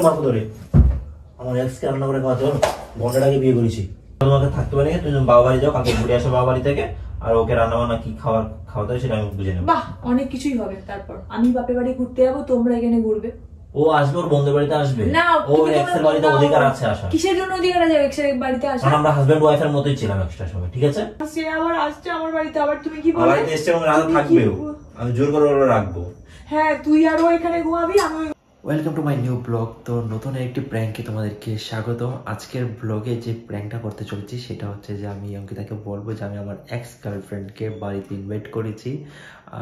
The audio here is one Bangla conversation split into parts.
মারবো ধরে। আমার এক্সকে রান্না করে খাওয়াতে পারো? ঘন্টাটাকে বিয়ে করেছি, তোমাকে থাকতে পারি না, তুমি বাবা বাড়ি যাও, কালকে ঘুরে আসো বাবা বাড়ি থেকে, আর ওকে রান্না বান্না কি খাওয়াতে হয় সেটা আমি বুঝে নেবো। বাহ, অনেক কিছুই হবে। তারপর আমি বাপের বাড়ি ঘুরতে যাবো, তোমরা এখানে ঘুরবে। ও আসবে, ওর বন্ধুর বাড়িতে আসবে। না, ও এক্সের বাড়িতে অধিকার আছে আসা। কিসের জন্য অধিকার আছে এক্সের বাড়িতে আসা? আমরা হাজবেন্ড ওয়াইফের মতোই ছিলাম একটা সময়, ঠিক আছে? সে আবার আসছে আমার বাড়িতে, আবার তুমি কি বলবে? বাড়িতে এসে রাতে থাকবেও, আমি জোর করে ওরা রাখবো। হ্যাঁ, তুই আর ও এখানে ঘুমাবি, আমি। Welcome to my new blog. তো নতুন একটি প্র্যাঙ্কে তোমাদেরকে স্বাগত। আজকের ব্লগে যে প্র্যাঙ্কটা করতে চলেছি সেটা হচ্ছে যে আমি অঙ্কিতাকে বলবো যে আমি আমার এক্স গার্লফ্রেন্ডকে বাড়িতে ইনভাইট করেছি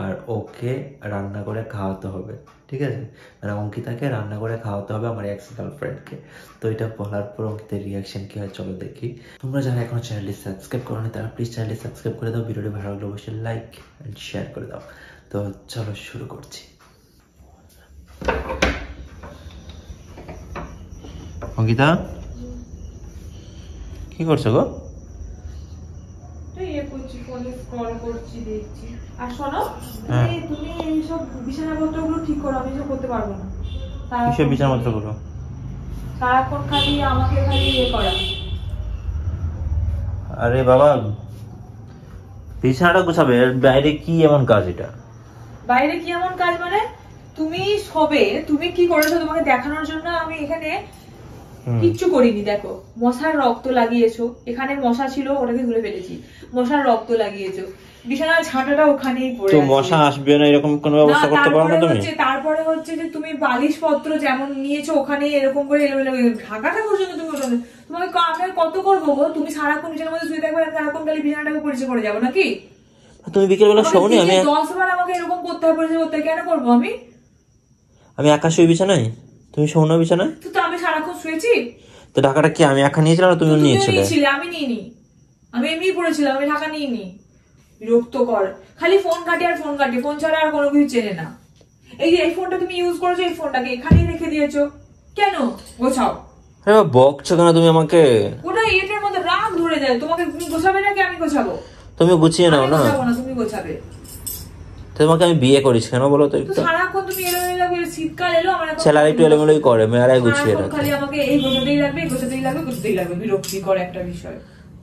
আর ওকে রান্না করে খাওয়াতে হবে, ঠিক আছে? মানে অঙ্কিতাকে রান্না করে খাওয়াতে হবে আমার এক্স গার্লফ্রেন্ডকে। তো এটা বলার পর অঙ্কিতার রিয়াকশন কী হয় চলো দেখি। তোমরা যারা এখনো চ্যানেলটি সাবস্ক্রাইব করো না তারা প্লিজ চ্যানেলটি সাবস্ক্রাইব করে দাও, ভিডিওটি ভালো লাগলে অবশ্যই লাইক অ্যান্ড শেয়ার করে দাও। তো চলো শুরু করছি। অঙ্কিতা, কি করছো গো? আর শোনো, তুমি এইসব বিছানাপত্রগুলো ঠিক করো, আমি এসব করতে পারবো না। কিসের বিছানাপত্রগুলো? সারাক্ষণ খালি আমাকে ইয়ে করা। আরে বাবা, বিছানাটা গুছাবে, বাইরে কি এমন কাজ এটা? বাইরে কি এমন কাজ মানে? তুমি কি করেছো তোমাকে দেখানোর জন্য আমি এখানে কিচ্ছু করিনি। দেখো, মশার রক্ত লাগিয়েছো, এখানে মশা ছিল ওটাকে ধুলে ফেলেছি, মশার রক্ত লাগিয়েছো, বিছানার ঝাঁটাটা ওখানেই পড়ে আছে। তো মশা আসবে না এরকম কোনো ব্যবস্থা করতে পারো না তুমি? তারপরে হচ্ছে যে তুমি বালিশ পত্র যেমন নিয়েছো ওখানে এরকম করে এলোমেলো ঢাকাটা পর্যন্ত তুমি ওখানে, তোমাকে আমি কত করবো গো? তুমি সারাক্ষণ বিছানার মধ্যে শুয়ে থাকবে, সারাক্ষণ খালি বিছানাটাকে পরিষ্কার করে যাবো নাকি? তুমি বিকেল বেলা শোনি আমি 10 বার আমাকে এরকম করতে হবে, পরিষ্কার করতে কেন করবো আমি একা শুয়ে বিছানায়, তুমি শোও না বিছানায়? তো আমি সারাক্ষণ শুয়েছি। তো ঢাকাটা কি আমি একা নিয়েছিলাম না তুমি নিয়েছিলে? আমি নিইনি, আমি এমনি পড়েছিলাম, আমি ঢাকা নিইনি। বিরক্ত কর, খালি ফোন কাটে আর ফোন কাটে, ফোন ছাড়া আর কোনো কিছু চেনে না। এই যে এই ফোনটা তুমি ইউজ করেছো, এই ফোনটাকে এখানেই রেখে দিয়েছো কেন? গোছাও। আরে বকছো কেন তুমি আমাকে? ওটা এটার মধ্যে রাগ ধরে যায়, তোমাকে তুমি গোছাবে নাকি আমি গোছাবো? তুমি গুছিয়ে নাও না। তুমি গোছাবে। তোমাকে আমি বিয়ে করেছি কেন বলো তো? একটু সারাক্ষণ তুমি এলোমেলো করে, শীতকাল এলো আমার ছেলেরা একটু এলোমেলোই করে, মেয়েরাই গুছিয়ে রাখে। খালি আমাকে এই গোছাতেই লাগবে, গোছাতেই লাগবে, গোছাতেই লাগবে, বিরক্তিকর একটা বিষয়।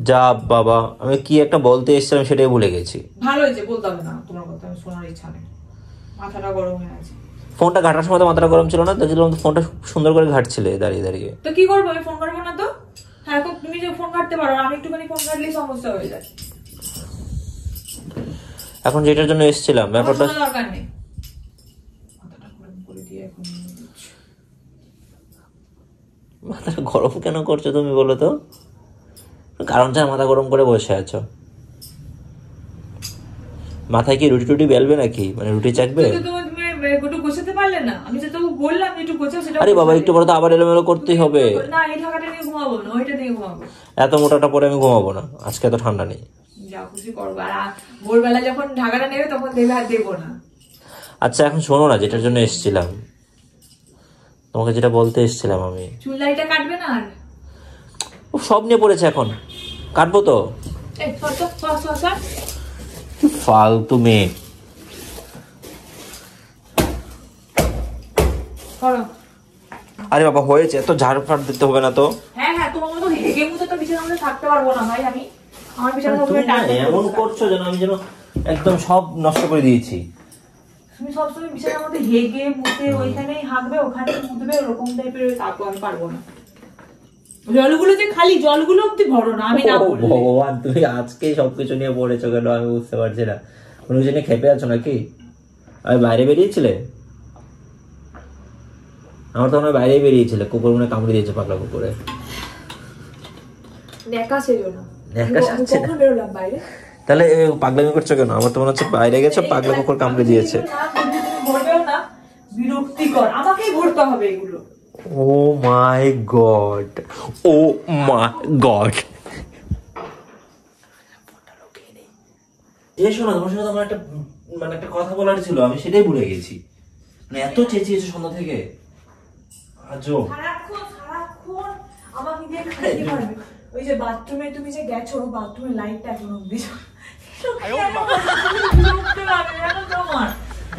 যা বাবা, আমি কি একটা বলতে এসেছিলাম সেটাই ভুলে গেছি। ভালো হয়েছে, বলতে হবে না তোমার কথা, আমি শোনার ইচ্ছা নেই, মাথাটা গরম হয়ে আছে। ফোনটা ঘাটার সময় তো মাথাটা গরম ছিল না, দেখলাম ফোনটা সুন্দর করে ঘাটছিলে দাঁড়িয়ে দাঁড়িয়ে। তো কি করবো, আমি ফোন করবো না তো? হ্যাঁ, এখন তুমি যে ফোন কাটতে পারো, আমি একটুখানি ফোন কাটলেই সমস্যা হয়ে যায়। এখন যেটার জন্য এসেছিলাম ব্যাপারটা দরকার নেই, মাথাটা গরম করে দিয়ে এখন মাথাটা গরম কেন করছো তুমি বলো তো? কারণ ছাড়া মাথা গরম করে বসে আছো। মাথায় কি রুটি টুটি বেলবে নাকি, মানে রুটি চাকবে? একটু গোছাতে পারলে না? আমি যে তোকে বললাম একটু গোছাও, সেটা আরে বাবা একটু পরে তো আবার এলোমেলো করতেই হবে। না, এই ঢাকাটা নিয়ে ঘুমাবো না, ওইটা নিয়ে ঘুমাবো। এত মোটাটা পরে আমি ঘুমাবো না, আজকে এত ঠান্ডা নেই। যা খুশি করবো, আর ভোরবেলা যখন ঢাকাটা নেবে তখন দেবে, আর দেবো না। আচ্ছা এখন শোনো না, যেটার জন্য এসেছিলাম, তোমাকে যেটা বলতে এসেছিলাম আমি। চুলদাড়িটা কাটবে না? আর সব নিয়ে পড়েছে এখন, কাটবো তো। ফালতু মেয়ে। আরে বাবা হয়েছে, এত ঝাড় ফাড় দিতে হবে না তো। হ্যাঁ হ্যাঁ, তোমার মতো হেগে মুতে তো বিছানার মধ্যে থাকতে পারবো না ভাই। আমি আমার বিছানার উপরে এমন করছো যেন আমি যেন একদম সব নষ্ট করে দিয়েছি। তুমি সবসময় বিছানার মধ্যে হেগে মুতে ওইখানেই হাঁকবে, ওখানেই মুতবে, ওরকম টাইপের। তারপর আমি পারবো না। জলগুলো যে খালি জলগুলো অব্দি ভরো না, আমি না বললে। ভগবান, তুমি আজকেই সবকিছু নিয়ে পড়েছো কেন আমি বুঝতে পারছি না। কোনো কিছু নিয়ে খেপে আছো নাকি? আমি বাইরে বেরিয়েছিলে? আমার তো মনে হয় বাইরেই বেরিয়েছিলে, কুকুর মনে কামড়ে দিয়েছে, পাগলা কুকুরে। তাহলে পাগলামি করছো কেন? আমার তো মনে হচ্ছে বাইরে গেছো, পাগলা কুকুর কামড়ে দিয়েছে। বিরক্তিকর, আমাকেই ভরতে হবে এগুলো। ও মাই গড, ও মাই গড। শোনো, তোমার সাথে আমার একটা কথা বলার ছিল, আমি সেটাই ভুলে গেছি। মানে এত চেঁচিয়েছো সন্ধ্যা থেকে। আমাকে দিয়ে খাইতে পারবে। ওই যে বাথরুমে তুমি যে গেছো, বাথরুমের লাইটটা এখনো অব্দি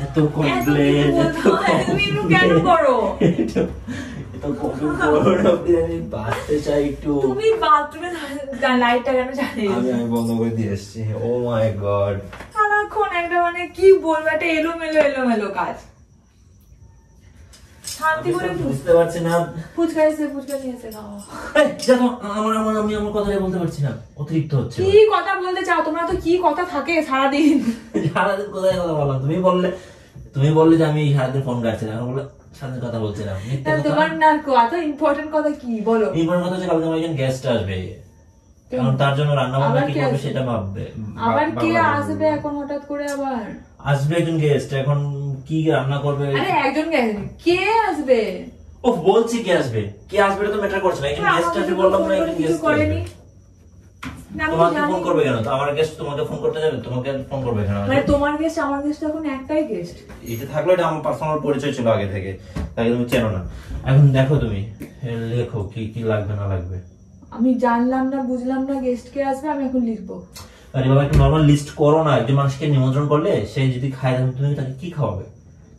এত কমপ্লেন, তুমি কেন করো? তো কত বড় অবধি আমি বাঁচতে চাই একটু। তুমি বাথরুমে লাইটটা কেন জ্বালিয়ে আমি বন্ধ করে দিয়ে এসছি। ও মাই গড, সারাক্ষণ একটা মানে কি বলবো, একটা এলোমেলো কাজ। শান্তি করে বুঝতে পারছি না। ফুচকা নিয়ে এসে খাও। আমি আমার কথাটা বলতে পারছি না, অতিরিক্ত হচ্ছে। কি কথা বলতে চাও তোমরা? তো কি কথা থাকে সারাদিন? সারাদিন কোথায় কথা বললাম? তুমি বললে যে আমি সারাদিন ফোন কাটছি না, বলে সারাদিন কথা বলছিলাম। তোমার না এত ইম্পর্টেন্ট কথা কি বলো? ইম্পর্টেন্ট কথা হচ্ছে কালকে আমার একজন গেস্ট আসবে, এখন তার জন্য রান্না বান্না কি করবে সেটা ভাববে। আবার কে আসবে এখন হঠাৎ করে? আবার আসবে একজন গেস্ট, এখন কি রান্না করবে? আরে একজন গেস্ট, কে আসবে? ও বলছি কে আসবে তো ম্যাটার করছে না। একজন গেস্ট আসবে বললাম না, একজন গেস্ট করেনি। তোমাকে ফোন করবে কেন? তো আমার গেস্ট তোমাকে ফোন করতে যাবে? তোমাকে ফোন করবে কেন? মানে তোমার গেস্ট আমার গেস্ট এখন একটাই গেস্ট। এটা থাকলে এটা আমার পার্সোনাল পরিচয় ছিল আগে থেকে, তাকে তুমি চেনো না। এখন দেখো তুমি লেখো কি কি লাগবে না লাগবে। আমি জানলাম না বুঝলাম না গেস্ট কে আসবে, আমি এখন লিখবো। আরে বাবা একটা নরমাল লিস্ট করো না। একজন মানুষকে নিমন্ত্রণ করলে সে যদি খায় তুমি তাকে কি খাওয়াবে,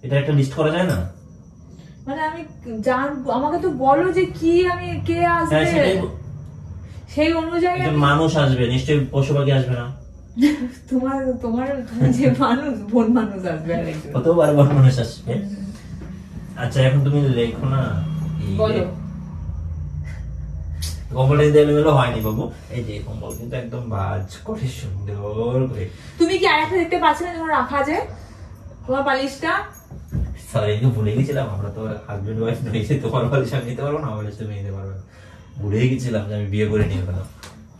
এটা একটা লিস্ট করা যায় না? মানে আমি জানবো, আমাকে তো বলো যে কি আমি কে আসবে, সেই অনুযায়ী মানুষ আসবে নিশ্চয়ই, পশু পাখি আসবে না? তোমার যে মানুষ বন মানুষ আসবে, কতবার বন মানুষ আসবে। আচ্ছা এখন তুমি লেখো না, বলো। কম্বলটা কিন্তু এলোমেলো হয়নি বাবু, এই যে কম্বল কিন্তু একদম বাজ করে সুন্দর করে। তুমি কি আরেকটা দেখতে পাচ্ছ না তোমার রাখা আছে তোমার বালিশটা? সরি ভুলে গেছিলাম, আমরা তো হাজবেন্ড ওয়াইফ নই যে তোমার বালিশ আমি নিতে পারবো না, আমার বালিশ তুমি নিতে পারবে না। ভুলে গেছিলাম যে আমি বিয়ে করে নিয়ে গেলাম।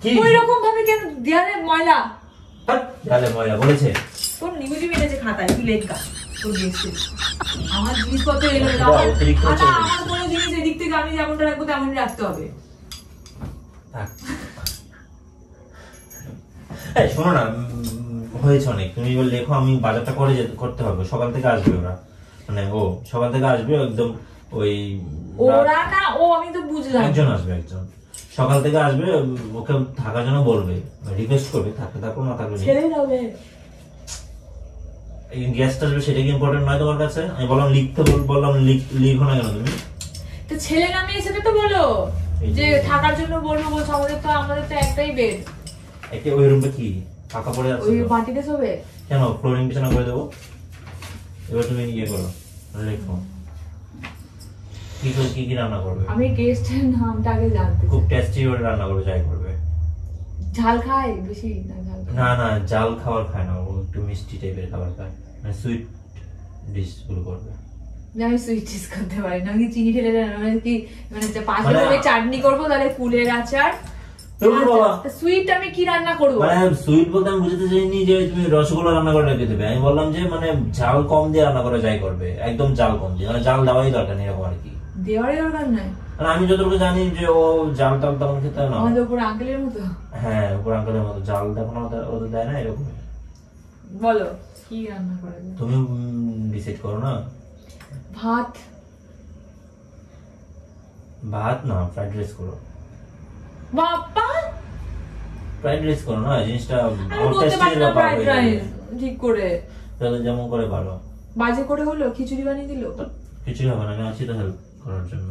কি ওই রকম ভাবে কেন? দেয়ালে ময়লা, দেয়ালে ময়লা বলেছে তোর নিগুজি মেরেছে খাতায়, তুই লেখা তোর গেছে। আমার জিনিসপত্র এলো না, আমার কোনো জিনিস এদিক থেকে আমি যেমনটা রাখবো তেমনই রাখতে হবে। শোনো না, হয়েছে অনেক, তুমি এবার লেখো, আমি বাজারটা করতে হবে। সকাল থেকে আসবে ওরা, মানে ও সকাল থেকে আসবে একদম। ওই ওরা না, ও আমি তো বুঝলাম, একজন আসবে, একজন সকাল থেকে আসবে। ওকে থাকার জন্য বলবে, রিকোয়েস্ট করবে, থাকতে থাকো না থাকলে ছেড়ে যাবে। গেস্ট আসবে সেটা কি ইম্পর্টেন্ট নয় তোমার কাছে? আমি বললাম লিখতে, বললাম লিখো না কেন তুমি? তো ছেলে নামে হিসেবে তো বলো যে থাকার জন্য বলবো, বলছো আমাদের তো একটাই বেড। একটা ওই রুমটা কি ফাঁকা পড়ে আছে? ওই মাটিতে শোবে কেন? ফ্লোরিং বিছানা করে দেবো। এবার তুমি ইয়ে করো, লেখো কি কি রান্না করবে। আমি গেস্টের নামটা আগে জানতে চাই। খুব টেস্টি করে রান্না করবে, যাই করবে। ঝাল খায় বেশি না? ঝাল না জাল খাবার খায় না, ও একটু মিষ্টি টাইপের খাবার খায়, মানে সুইট ডিশ গুলো করবে। আমি সুইট ডিশ করতে পারি না, আমি চিনি ঢেলে কি মানে 5 রকমের চাটনি করবো, তাহলে কুলের আচার। সুইট আমি কি রান্না করবো? মানে সুইট বলতে আমি বুঝতে চাইনি যে তুমি রসগোল্লা রান্না করে রেখে দেবে। আমি বললাম যে মানে ঝাল কম দিয়ে রান্না করে যাই করবে, একদম ঝাল কম দিয়ে, মানে ঝাল দেওয়াই দরকার নেই এরকম আর কি। দেওয়ারই দরকার নাই, আমি যতটুকু জানি যে ও জাল টাল তেমন খেতে হয় না। আমাদের উপর আঙ্কেলের মতো। হ্যাঁ উপর আঙ্কেলের মতো জাল তখন ওদের দেয় না এরকম। বলো কি রান্না করা যায়? তুমি ডিসাইড করো না। ভাত না ফ্রাইড রাইস করো। বাবা ফ্রাইড রাইস করো না, জিনিসটা ঠিক করে তাহলে যেমন করে পারো। বাজে করে হলো, খিচুড়ি বানিয়ে দিল। কিছুই হবে না, আমি আছি তো হেল্প করার জন্য।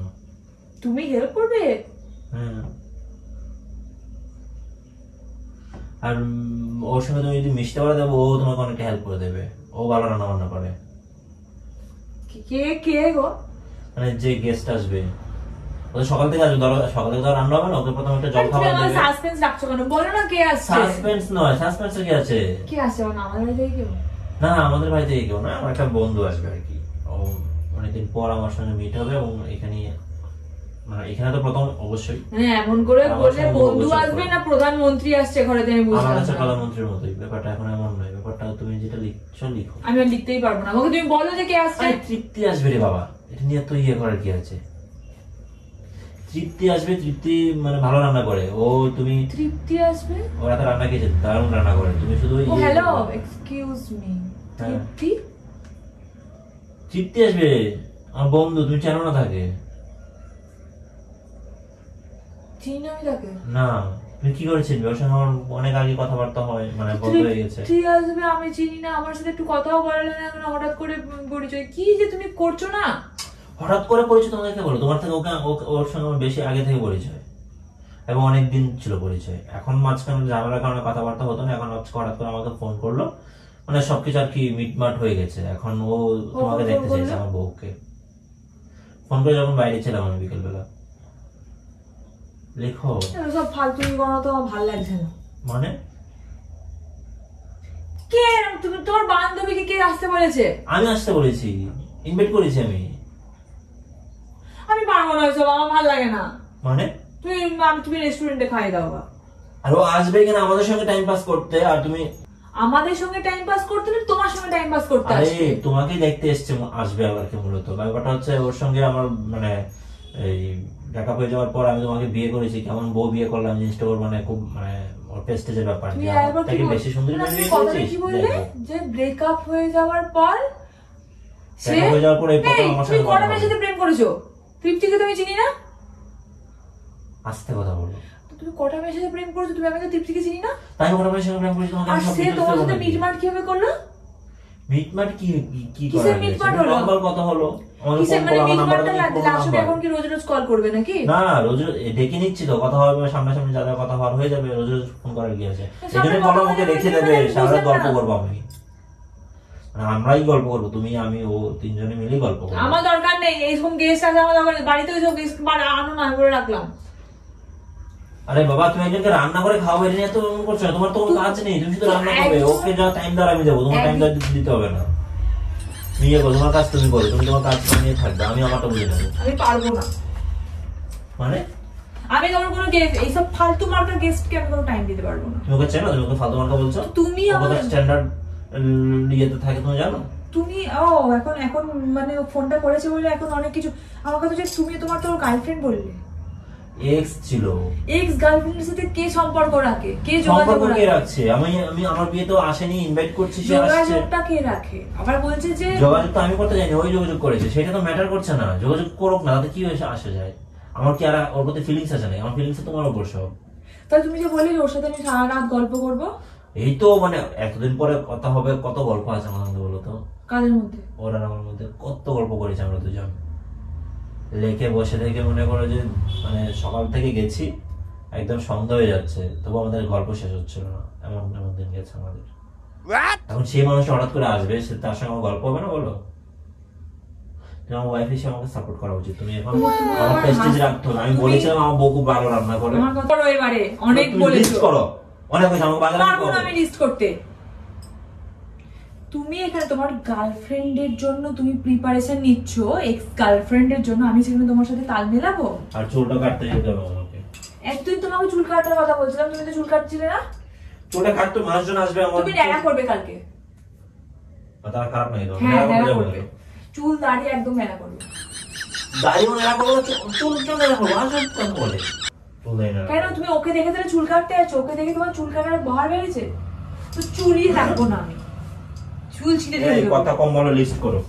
তুমি হেল্প করবে? হ্যাঁ, আর ওর সঙ্গে তুমি যদি মিশতে পারে দেবো, ও তোমাকে অনেকটা হেল্প করে দেবে। ও ভালো রান্না বান্না করে। কে গো? মানে যে গেস্ট আসবে, ওদের সকাল থেকে আসবে, ধরো সকাল থেকে তো রান্না হবে না, ওকে প্রথমে একটা জল খাবার দেবে। সাসপেন্স রাখছো কেন? বলো না কে আসছে। সাসপেন্স নয়, সাসপেন্স কি আছে? কে আসছে? আমাদের বাড়ি থেকে কেউ না, আমাদের বাড়ি থেকে কেউ না, আমার একটা বন্ধু আসবে আর কি। ও অনেকদিন পর আমার সঙ্গে মিট হবে, এবং এখানে মানে এখানে তো প্রথম অবশ্যই। মানে এমন করে বললে বন্ধু আসবে না প্রধানমন্ত্রী আসছে ঘরে, আমি বুঝলাম। আমার কাছে প্রধানমন্ত্রীর মতোই ব্যাপারটা, এখন এমন নয়। ব্যাপারটা তুমি যেটা লিখছো লিখো। আমি আর লিখতেই পারবো না, আমাকে তুমি বলো যে কে আসছে। তৃপ্তি আসবে রে বাবা, এটা নিয়ে তো ইয়ে করার কি আছে? তৃপ্তি আসবে, তৃপ্তি মানে ভালো রান্না করে ও। তুমি তৃপ্তি আসবে? ও রাতে রান্না খেয়েছে, দারুণ রান্না করে। তুমি শুধু হ্যালো এক্সকিউজ মি, তৃপ্তি আসবে, আমার বন্ধু, তুমি চেনো না তাকে? চিনি আমি তাকে? না, তুমি কি করে চিনবে? ওর সঙ্গে আমার অনেক আগে কথাবার্তা হয়, মানে বন্ধ হয়ে গেছে। ঠিক আসবে, আমি চিনি না, আমার সাথে একটু কথাও বলালে না, হঠাৎ করে পরিচয়। কি যে তুমি করছো না? হঠাৎ করে পরিচয় তোমাকে কে বলো? তোমার থেকে ওর সঙ্গে আমার বেশি আগে থেকে পরিচয়, এবং অনেকদিন ছিল পরিচয়। এখন মাঝখানে ঝামেলার কারণে কথাবার্তা হতো না, এখন হঠাৎ করে আমাকে ফোন করলো, মানে সবকিছু আর কি মিটমাট হয়ে গেছে। এখন ও তোমাকে দেখতে চাইছে, আমার বউকে ফোন করে, যখন বাইরে ছিলাম আমি বিকেলবেলা। লেখো সব ফালতুমি করা তো আমার ভালো লাগছে না। মানে কে তুমি, তোমার বান্ধবীকে কে আসতে বলেছে? আমি আসতে বলেছি, ইনভাইট করেছি আমি। আমি পারবো না ওইসব, আমার ভালো লাগে না। মানে তুমি রেস্টুরেন্টে খাইয়ে দাও। আর ও আসবে কিনা আমাদের সঙ্গে টাইম পাস করতে, আর তুমি আমাদের সঙ্গে টাইম পাস করতে না তোমার সঙ্গে টাইম পাস করতে আরে আসবে? তোমাকেই দেখতে এসছে, আসবে আবার কি। মূলত ব্যাপারটা হচ্ছে ওর সঙ্গে আমার মানে এই ব্রেকআপ হয়ে যাওয়ার পর আমি তোমাকে বিয়ে করেছি, কেমন বউ বিয়ে করলাম জিনিসটা ওর মানে খুব মানে ওর প্রেস্টিজের ব্যাপার। তুমি যে একবার আমার থেকে বেশি সুন্দরী মেয়ে বিয়ে কথাটা করেছিস। কি বললে যে ব্রেকআপ হয়ে যাওয়ার পর সে ব্রেকআপ হয়ে যাওয়ার পর এই প্রথম আমার তুমি সাথে কটা কথা মেয়ের বলে। সাথে প্রেম করেছো? তৃপ্তিকে তুমি চিনি না? আস্তে কথা বলো। তুমি কটা মেয়ের সাথে প্রেম করেছো? তুমি আমাকে তৃপ্তিকে চিনি না? তাই ওর আমার সঙ্গে প্রেম করেছি, তোমাকে আর আমি সব সে details তোমার দেবো সাথে নাকি? মিটমাট কিভাবে করলো? মিটমাট কি কি কিসের করা মিটমাট হয়েছে? হলো? নরমাল কথা হলো। আমাকে কিসের ফোন মানে করো, আমার নাম্বারটা মিটমাটটা তুমি ফোন আসলে এখন কি রোজ রোজ কল করবে নাকি? না, রোজ রোজ ডেকে নিচ্ছি তো, কথা হবে সামনাসামনি, যাদের কথা হওয়ার হয়ে যাবে। রোজ রোজ ফোন করার কি আছে? এই জন্য বলো আমাকে রেখে দেবে, সারা গল্প করবো আমি। মানে আমরাই গল্প করবো, তুমি আমি ও তিনজনে মিলেই গল্প করবো। আমার দরকার নেই এইরকম গেস্ট আছে, আমার দরকার নেই। বাড়িতে ওইসব গেস্ট আনো না, আমি করে রাখলাম। আরে বাবা, তুমি একজনকে রান্না করে খাওয়াবে নিয়ে তো এমন করছো না? তোমার তো কোনো কাজ নেই, তুমি শুধু রান্না করবে। ওকে যা টাইম দেওয়ার আমি দেবো, তোমার টাইম দিতে হবে না। তুমি ইয়ে করো, তোমার কাজ তুমি করো, তুমি তোমার কাজ নিয়ে থাকবে, আমি আমারটা বুঝে নেবো। আমি পারবো না। মানে আমি তোমার কোনো গেস্ট, এইসব ফালতু মার্কার গেস্টকে আমি কোনো টাইম দিতে পারবো না। তুমি ওকে চেনো? তুমি ওকে ফালতু মার্কা বলছো? তুমি আমার স্ট্যান্ডার্ড ইয়েতে থাকে, তুমি জানো? তুমি এখন এখন মানে ফোনটা করেছে বলে এখন অনেক কিছু আমার কথা। যে তুমি তোমার তোর গার্লফ্রেন্ড বললে, এক্স ছিল। এক্স গার্লফ্রেন্ডের সাথে কে সম্পর্ক রাখে? কে যোগাযোগ সম্পর্ক কে রাখে? রাখছে? আমি আমার বিয়ে তো আসেনি, ইনভাইট করছি, সে আসছে। যোগাযোগটা কে রাখে? আবার বলছে যে যোগাযোগ তো আমি করতে জানি, ওই যোগাযোগ করেছে, সেটা তো ম্যাটার করছে না। যোগাযোগ করুক না, তাতে কি হয়েছে আসে যায়? আমার কি আর ওর প্রতি ফিলিংস আছে না? আমার ফিলিংস তোমার উপর সব। তাহলে তুমি যে বললে যে ওর সাথে আমি সারা রাত গল্প করবো, এই তো মানে এতদিন পরে কথা হবে, কত গল্প আছে আমার মধ্যে বলো তো? কাদের মধ্যে? ওর আর আমার মধ্যে কত গল্প করেছি আমরা দুজন। লেকে বসে থেকে মনে করো যে মানে সকাল থেকে গেছি, একদম সন্ধ্যা হয়ে যাচ্ছে, তবু আমাদের গল্প শেষ হচ্ছিল না। এমন এমন দিন গেছে আমাদের। এখন সেই মানুষটা হঠাৎ করে আসবে, সে তার সঙ্গে আমার গল্প হবে না বলো? তোমার ওয়াইফ হিসেবে আমাকে সাপোর্ট করা উচিত। তুমি এখন আমার প্রেস্টিজ রাখতে হবে। আমি বলেছিলাম আমার বউ খুব ভালো রান্না করে। আমার কথা করো এবারে, অনেক তুমি বলেছো। লিস্ট করো, অনেক হয়েছে, আমাকে বাজারে পারবো না আমি লিস্ট করতে। তুমি এখানে তোমার গার্লফ্রেন্ডের জন্য তুমি প্রিপারেশন নিচ্ছ, এক্স গার্লফ্রেন্ডের জন্য। আমি সেখানে তোমার সাথে তাল মেলাবো? আর চুলটা কাটতে যেতে হবে আমাকে। একদিন তোমাকে চুল কাটার কথা বলছিলাম, তুমি তো চুল কাটছিলে না। চুলটা কাটতে মানুষজন আসবে আমার। তুমি ন্যাড়া করবে কালকে। তার খারাপ নাই তো, হ্যাঁ, ন্যাড়া ন্যাড়া করে করবে। যাবো। চুল দাড়ি একদম ন্যাড়া করবে। দাড়িও ন্যাড়া করবো, চুলটা ন্যাড়া করবো, আসলে কথা বলে চুল দেয় না। কেন তুমি ওকে দেখে তাহলে চুল কাটতে আছো? ওকে দেখে তোমার চুল কাটার বহার বেড়েছে? তো চুলই রাখবো না আমি, চুল ছিঁড়ে দিয়ে এই দেবো। কথা কম বলো, লিস্ট করো।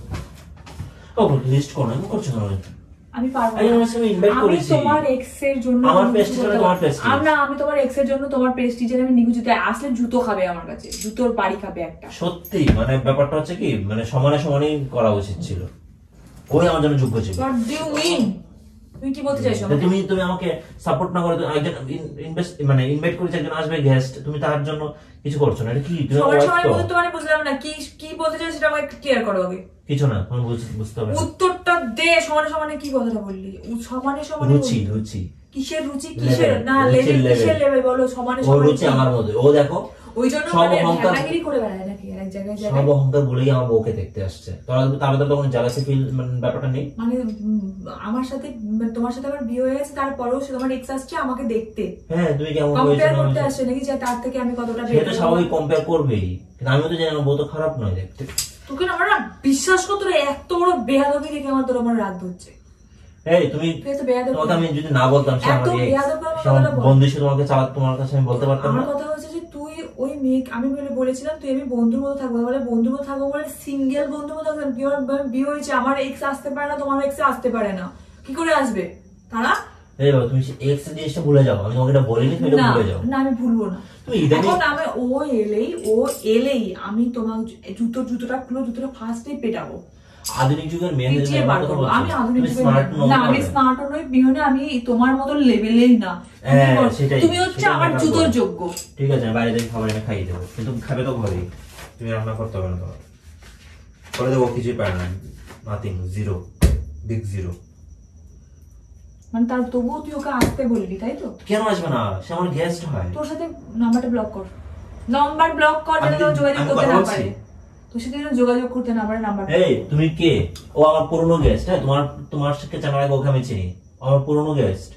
ও লিস্ট করো, আমি করছি না। আমি পারবো এই না। আমার সঙ্গে invite আমি করেছি। তোমার এক্স এর জন্য আমার আমি prestige কিছু হলো করতে তোমার পারবো না। prestige। আমি তোমার এক্স এর জন্য তোমার প্রেস্টিজের আমি নিকুচিতে আসলে জুতো খাবে আমার কাছে, জুতোর বাড়ি খাবে একটা। সত্যি মানে ব্যাপারটা হচ্ছে কি, মানে সমানে সমানেই করা উচিত ছিল। ওই আমার জন্য যোগ্য ছিল। What do you mean? তুমি কি বলতে চাইছো? তা তুমি আমাকে সাপোর্ট না করে একজন মানে ইনভাইট করেছে, একজন আসবে গেস্ট, তুমি তার জন্য কিছু করছো না। এটা কি? তুমি আমার wife সবার তো? মধ্যে তোমার বুঝলাম না কি কি বলতে চাইছো, সেটা আমাকে ক্লিয়ার করো আগে। কিছু না, তুমি বুঝতে হবে না। উত্তরটা দে। সমানে সমানে কি কথাটা বললি? সমানে সমানে রুচি বললি। রুচি কিসের রুচি? কিসের Level, না রুচির লেভেল? কিসের level। লেভেল বলো? সমানে ও সমানে রুচি কি? আমার মধ্যে। ও দেখো ওই জন্য সব মানে অহংকার- ঝাঁকাগিরি করে বেড়ায় নাকি এক জায়গায় সব জায়গায়? অহংকার বলেই আমার বউকে দেখতে আসছে। তাহলে তো কোনো জেলাসি ফিল ব্যাপারটা নেই। মানে আমার সাথে মানে তোমার সাথে আমার বিয়ে হয়ে গেছে, তারপরেও সে তোমার এক্স আসছে আমাকে দেখতে, হ্যাঁ, তুমি কেমন কম্পেয়ার করতে আসছে নাকি যে তার থেকে আমি কতটা সেটা better? স্বাভাবিক, কম্পেয়ার করবেই, কিন্তু আমি তো জানি আমার বউ তো খারাপ নয় দেখতে। তোকে না আমার না বিশ্বাস করতে এত বড় বেয়াদবি দেখে আমার তোর আমার রাগ ধরছে। এই তুমি তুই এত বেয়াদবি। তোমাকে আমি যদি না বলতাম সে এত আমার বেয়াদব করে আমার কথাটা বল। বন্ধু হিসেবে তোমাকে তোমার কাছে আমি বলতে পারতাম আমার না। কথা হচ্ছে যে তুই ওই মেয়ে, আমি বলেছিলাম তুই আমি বন্ধুর মতো থাকবো, বলে বন্ধুর মতো থাকবো বলে সিঙ্গেল বন্ধুর মতো থাকবো। বিয়ে হয়েছে, আমার এক্স আসতে পারে না, তোমার এক্স আসতে পারে না, কি করে আসবে তারা? এই বাবা, তুমি এক্স এর জিনিসটা ভুলে যাও। আমি তোমাকে এটা বলিনি, তুমি এটা না ভুলে যাও। না আমি ভুলবো না। তুমি ইদানিং এখন আমি ও এলেই আমি তোমার জুতোটা খুলে জুতোটা ফার্স্টেই পেটাবো। আধুনিক যুগের মেয়েদের পিছিয়ে এমন বার কথা করবো। বলছো? আমি আধুনিক তুমি যুগের smart নও না, আমি তাহলে। স্মার্ট নই বিহনে, আমি তোমার মতো লেভেলেই না। হ্যাঁ, সেটাই, তুমি হচ্ছে সেটাই আমার matter জুতোর করে। যোগ্য। ঠিক আছে, আমি বাইরে থেকে খাবার এনে খাইয়ে দেবো, কিন্তু খাবে তো ঘরেই, তুমি রান্না করতে হবে না তোমার। করে দেবো, কিছুই পারে না, নাথিং, জিরো, বিগ জিরো। মানে তার তবুও তুই ওকে আসতে বলবি, তাই তো? কেন আসবে না, সে আমার গেস্ট হয়। তোর সাথে নাম্বারটা ব্লক কর, নাম্বার ব্লক কর, আমি যেন যোগাযোগ আমি করতে কথা না বলছি। পারে। তোর সাথে যেন যোগাযোগ করতে না পারে নাম্বার। এই তুমি কে? ও আমার পুরনো গেস্ট। হ্যাঁ, তোমার সাথে জানার আগে ওকে আমি চিনি, আমার পুরনো গেস্ট,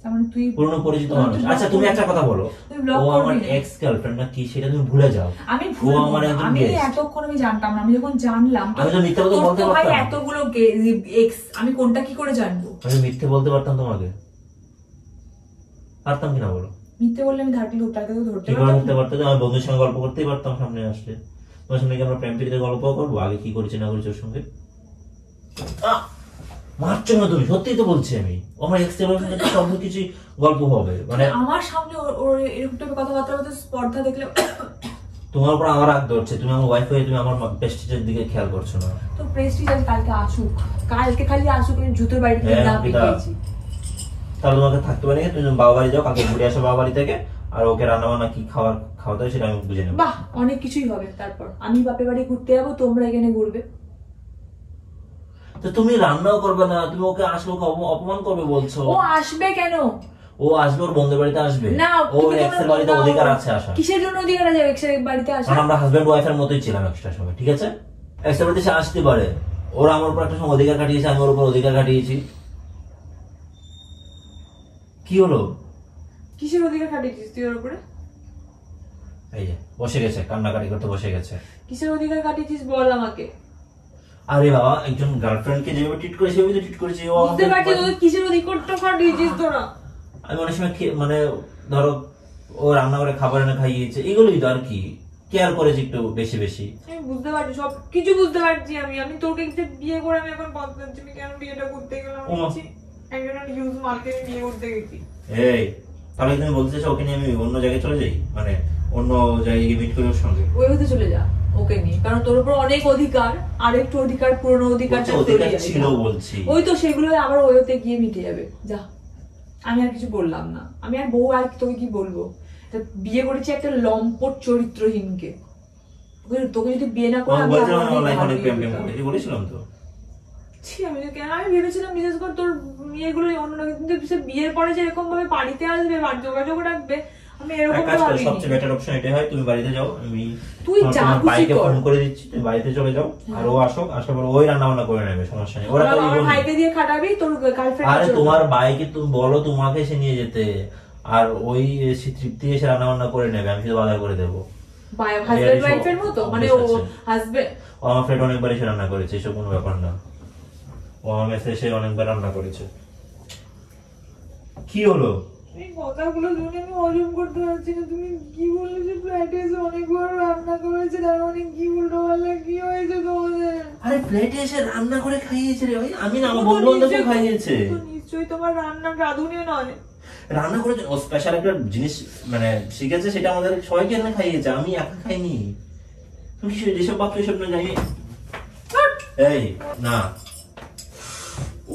তার মানে তুই পুরনো পরিচিত তুই মানুষ। block আচ্ছা তুমি করবি। একটা কথা বলো, তুই block ও আমার করবি না। এক্স গার্লফ্রেন্ড না কি সেটা তুমি ভুলে যাও। আমি ও ভুল আমার বলবো। একজন আমি guest। এতক্ষণ আমি জানতাম না, আমি যখন জানলাম আমি তো মিথ্যা কথা তোর বলতে তো ভাই পারতাম। এতগুলো এক্স, আমি কোনটা কি করে জানবো? আমি মিথ্যে বলতে পারতাম তোমাকে, পারতাম কিনা বলো? মিথ্যে বললে আমি তাকে তো ধরতে কি করে পারতাম ধরতে না। পারতাম? আমার বন্ধুর সঙ্গে গল্প করতেই পারতাম, সামনে আসলে তোমার সঙ্গে কি আমরা প্রেম প্রীতিতে গল্প করবো, আগে কি করেছি না করেছি ওর সঙ্গে? আহ! মারছো না তুমি, সত্যিই তো বলছি আমি, আমার এক্স এর সঙ্গে তো সব কিছু গল্প হবে, মানে আমার সামনে ওর এরকম টাইপের কথাবার্তা বলতে স্পর্ধা দেখলে তোমার উপর আমার রাগ ধরছে, তুমি আমার ওয়াইফ হয়ে তুমি আমার প্রেস্টিজের দিকে খেয়াল করছো না। তো প্রেস্টিজ আজ কালকে আসুক, কালকে খালি আসুক, আমি জুতোর বাড়ি থেকে হ্যাঁ, না পিতা। পেয়েছি। তাহলে তোমাকে থাকতে পারি, তুমি বাবা বাড়ি যাও, কালকে ঘুরে আসো বাবা বাড়ি থেকে, আর ওকে রান্না বান্না কি খাওয়াতে হয় সেটা আমি বুঝে নেবো। বাহ, অনেক কিছুই হবে। তারপর আমি বাপের বাড়ি ঘুরতে যাবো, তোমরা এখানে ঘুরবে। তো তুমি রান্নাও করবে না, তুমি ওকে আসলে ওকে অপমান করবে বলছো। ও আসবে কেন? ও আসবে, ওর বন্ধুর বাড়িতে আসবে, না, ও তুমি এক্স এর কোনো- বাড়িতে না, অধিকার আছে আসা। কিসের জন্য অধিকার আছে এক্স এর বাড়িতে আসা? কারণ আমরা হাজবেন্ড ওয়াইফের মতোই ছিলাম একটা সময়, ঠিক আছে? এক্স এর বাড়িতে সে আসতে পারে, ওরা আমার উপর একটা সময় অধিকার কাটিয়েছে, আমি ওর উপর অধিকার কাটিয়েছি। কি হলো? কিসের অধিকার খাটিয়েছিস তুই ওর উপরে? এই যে বসে গেছে, কান্নাকাটি করতে বসে গেছে। কিসের অধিকার খাটিয়েছিস বল আমাকে। আরে বাবা, একজন গার্লফ্রেন্ডকে যেভাবে ট্রিট করে সেভাবে ট্রিট করেছি ও বুঝতে আমাকে। পারছি তোদের কিসের অধিকারটা খাটিয়েছিস তোরা। আমি অনেক সময় মানে ধরো ও রান্না করে খাবার এনে খাইয়েছে, এগুলোই তো আর কি, কেয়ার করেছি একটু বেশি বেশি। আমি বুঝতে পারছি, সব কিছু বুঝতে পারছি। আমি তোকে যে বিয়ে করে আমি এখন বদলাচ্ছি, আমি কেন বিয়েটা করতে গেলাম? ওমা। একজনের হিউজ মার্কেটে বিয়ে করতে গেছি। এই তাহলে তুমি বলতে চাইছো ওকে নিয়ে আমি অন্য জায়গায় চলে যাই, মানে অন্য জায়গায় গিয়ে মিট করি ওর সঙ্গে? ওই হতে চলে যা ওকে নিয়ে, কারণ তোর উপর অনেক অধিকার, আরেকটু অধিকার, পুরনো অধিকারটা বলছি, অধিকার তৈরি আছে। ছিল বলছি। ওই তো সেগুলো আবার ওইতে গিয়ে মিটে যাবে, যা। আমি আর কিছু বললাম না, আমি আর বউ আর তোকে কি বলবো? তা বিয়ে করেছি একটা লম্পট চরিত্রহীনকে। তোকে যদি বিয়ে না করে আমি আমি বলছিলাম আরো আমি অনেক লাইফ ভালো অনেক প্রেম বিয়ে প্রেম করতাম। করেছি, বলেছিলাম তো। ছি, আমি তো কেন, আমি ভেবেছিলাম বিশেষ করে তোর মেয়েগুলো অন্য, কিন্তু সে বিয়ের পরে যে এরকম ভাবে বাড়িতে আসবে, যোগাযোগ রাখবে, আমি এক এরকম কাজ করো, ভাবিনি। সবচেয়ে বেটার অপশন এটাই হয়, তুমি বাড়িতে যাও, আমি তুই যা তোমার খুশি ভাইকে কর। ফোন করে দিচ্ছি, তুমি বাড়িতে চলে যাও, আর ও আসুক, আসার পর ওই রান্না বান্না করে নেবে, সমস্যা নেই। ওরা তো আমার ভাইকে দিয়ে খাটাবি, তোর গার্লফ্রেন্ড। আরে তোমার ভাইকে তুমি বলো তোমাকে সে নিয়ে যেতে, আর ওই সে তৃপ্তি এসে রান্না বান্না করে নেবে, আমি শুধু বাধা করে দেবো। হাজবেন্ড ওয়াইফের মতো, মানে ও আছে। হাজবেন্ড। ও আমার ফ্রেন্ড অনেকবার এসে রান্না করেছে, এসব কোনো ব্যাপার না। ও আমার মেসে এসে অনেকবার রান্না করেছে। কি হলো? এই কথাগুলো শুনে আমি হজম করতে পারছি না। তুমি কি বললে যে ফ্ল্যাটে এসে অনেকবার রান্না করেছে, তার মানে কি উল্টো পাল্টা কি হয়েছে তোমাদের? আরে প্লেটে এসে রান্না করে খাইয়েছে রে ভাই, আমি না, আমার বন্ধু বান্ধব খাইয়েছে। তো নিশ্চয়ই তোমার রান্নার রাঁধুনি নয়। রান্না করে ও স্পেশাল একটা জিনিস মানে শিখেছে, সেটা আমাদের সবাইকে এনে খাইয়েছে, আমি একা খাইনি। তুমি কি যেসব পাত্র এসব না জানি। এই না,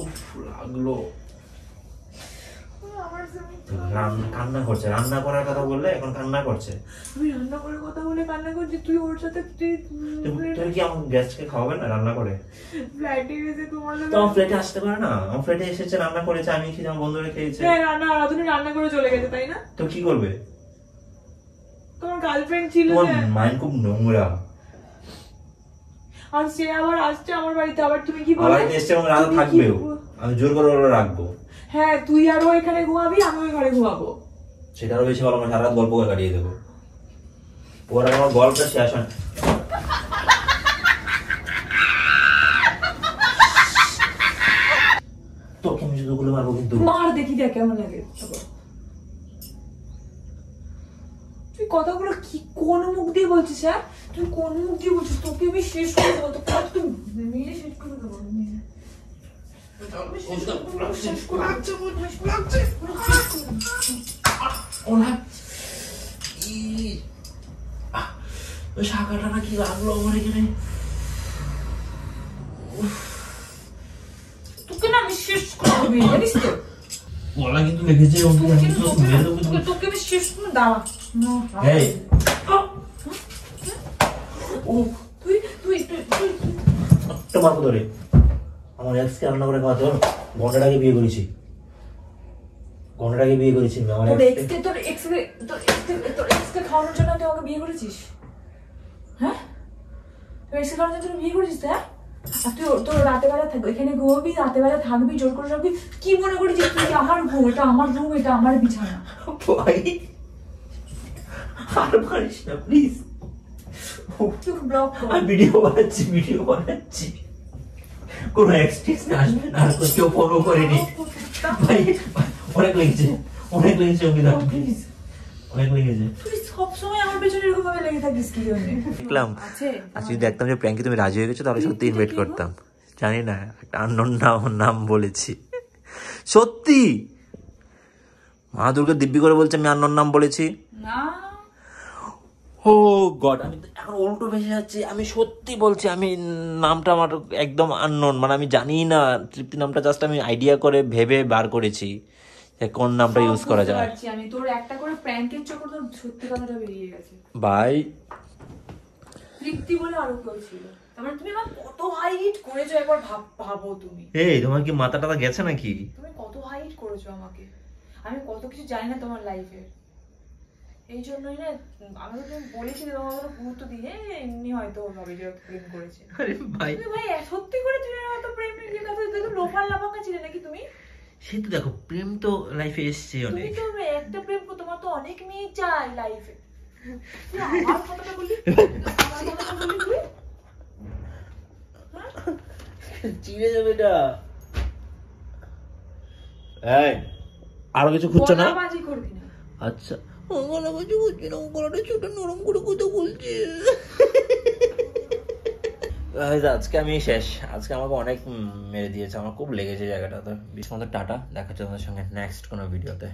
উফ লাগলো। আমার সামনে কান্না করছে, রান্না করার কথা বললে এখন কান্না করছে। আমি রান্না করার কথা বলে কান্না করছি, তুই ওর সাথে তুই তুমি কি আমার গেস্টকে খাওয়াবে না রান্না করে? ফ্ল্যাটে এসে তোমার তো আমার ফ্ল্যাটে আসতে পারে না, আমার ফ্ল্যাটে এসেছে, রান্না করেছে, আমি খেয়েছি, আমার বন্ধুরা খেয়েছে। রাঁধুনি রান্না করে চলে গেছে, তাই না? তো কি করবে? তোমার গার্লফ্রেন্ড ছিল তোমার যে, মাইন্ড খুব নোংরা। আর সে আবার আসছে আমার বাড়িতে, আবার তুমি কি আমার বললে? বাড়িতে এসছে এবং রাতে তুমি কি থাকবেও, বল- আমি জোর করে ওরা রাখবো। হ্যাঁ, তুই আরো এখানে ঘুমাবি, আমি ওই ঘরে ঘুমাবো। সেটা আরো বেশি ভালো, আমার সারা রাত গল্প করে কাটিয়ে দেবো। ওরা আমার গল্পটা শেষ হয় না। তোকে আমি জুতোগুলো মারবো কিন্তু। মার দেখি দেখ কেমন লাগে। তুই কথাগুলো কি কোন মুখ দিয়ে বলছিস? হ্যাঁ, তুই কোন মুখ দিয়ে বলছিস? তোকে আমি শেষ করে দেবো, তোকে তুই মেয়ে শেষ করে দেবো। শাখাটা না কি লাগলো আমার এখানে। আমি জানিস তো গলা কিন্তু লেগেছে অঙ্কিতা, আমি তো মেরে দেবো তোকে। তোকে আমি শেষ করে দাঁড়া এই ও তুই তুই তুই তুই তোমার কত রে আমার এক্সকে রান্না করে খাওয়াতে হলো। ঘন্টাটাকে বিয়ে করেছি, ঘন্টাটাকে বিয়ে করেছি আমি আমার তোর ex-কে। এক্সকে তোর এক্সকে খাওয়ানোর জন্য তুই আমাকে বিয়ে করেছিস? হ্যাঁ, তোর এক্সকে খাওয়ানোর জন্য বিয়ে করেছিস? হ্যাঁ, আর তুই তোর রাতে বেলা থাকবি, এখানে ঘুমাবি, রাতে বেলা থাকবি, জোর করে রাখবি। কি মনে করেছিস তুই যে আমার ঘুম, এটা আমার রুম, এটা আমার বিছানা? ভাই আর মারিস না প্লিজ। তুই ব্লক কর। আমি ভিডিও বানাচ্ছি কোনো এক্সট্রিক্স আসবে না, আর কেউ ফলো করেনি ভাই। অনেক লেগেছে অঙ্কিতা, প্লিজ অনেক লেগেছে। তুই সবসময় আমার পেছনে এরকম ভাবে লেগে থাকিস কি জন্য? দেখলাম আছে আজকে যদি দেখতাম যে প্র্যাঙ্কে তুমি রাজি হয়ে গেছো তাহলে সত্যি তুই ইনভাইট কি করতাম। জানি না, একটা আননোন নাম বলেছি। সত্যি মা দুর্গা দিব্যি করে বলছে আমি আননোন নাম বলেছি। না, ও গড, আমি তো এখন উল্টো ভেসে যাচ্ছি। আমি সত্যি বলছি, আমি নামটা আমার একদম আননোন, মানে আমি জানি না। তৃপ্তি নামটা জাস্ট আমি আইডিয়া করে ভেবে বার করেছি যে কোন নামটা ইউজ করা যায়। পারছি আমি, তোর একটা করে প্র্যাঙ্কের চক্কর তোর সত্যি কথাটা বেরিয়ে গেছে। ভাই তৃপ্তি বলে আরো কেউ ছিল, তারপরে তুমি আমার কত হাই হিট করেছো একবার ভাবো তুমি। এই তোমার কি মাথা টাথা গেছে নাকি? তুমি কত হাই হিট করেছো আমাকে, আমি কত কিছু জানি না তোমার লাইফের। এই জন্যই না আমি তো তুমি বলেছি যে তোমার কোনো গুরুত্ব দিয়ে এমনি হয়তো ভাবে যে প্রেম করেছে। আরে ভাই, তুমি ভাই সত্যি করে তুমি হয়তো প্রেম নিয়ে কথা তো লোফার লাফাঙ্গা ছিলে নাকি তুমি? সে তো দেখো প্রেম তো লাইফে এসছে তুমি অনেক। তো একটা প্রেম করো, তোমার তো অনেক মেয়ে চাই লাইফে। আমার কথাটা বললি, আমার কথাটা বললি তুই? চিড়ে যাবে এটা। এই আরো কিছু খুঁজছো না? গলাবাজি করবি না। আচ্ছা, গলাবাজি করছি না, গলাটা ছোট নরম করে কথা বলছি। আজকে আমি শেষ, আজকে আমাকে অনেক মেরে দিয়েছে, আমার খুব লেগেছে জায়গাটা। তো বিশ মতো টাটা, দেখা হচ্ছে তোমাদের সঙ্গে নেক্সট কোনো ভিডিওতে।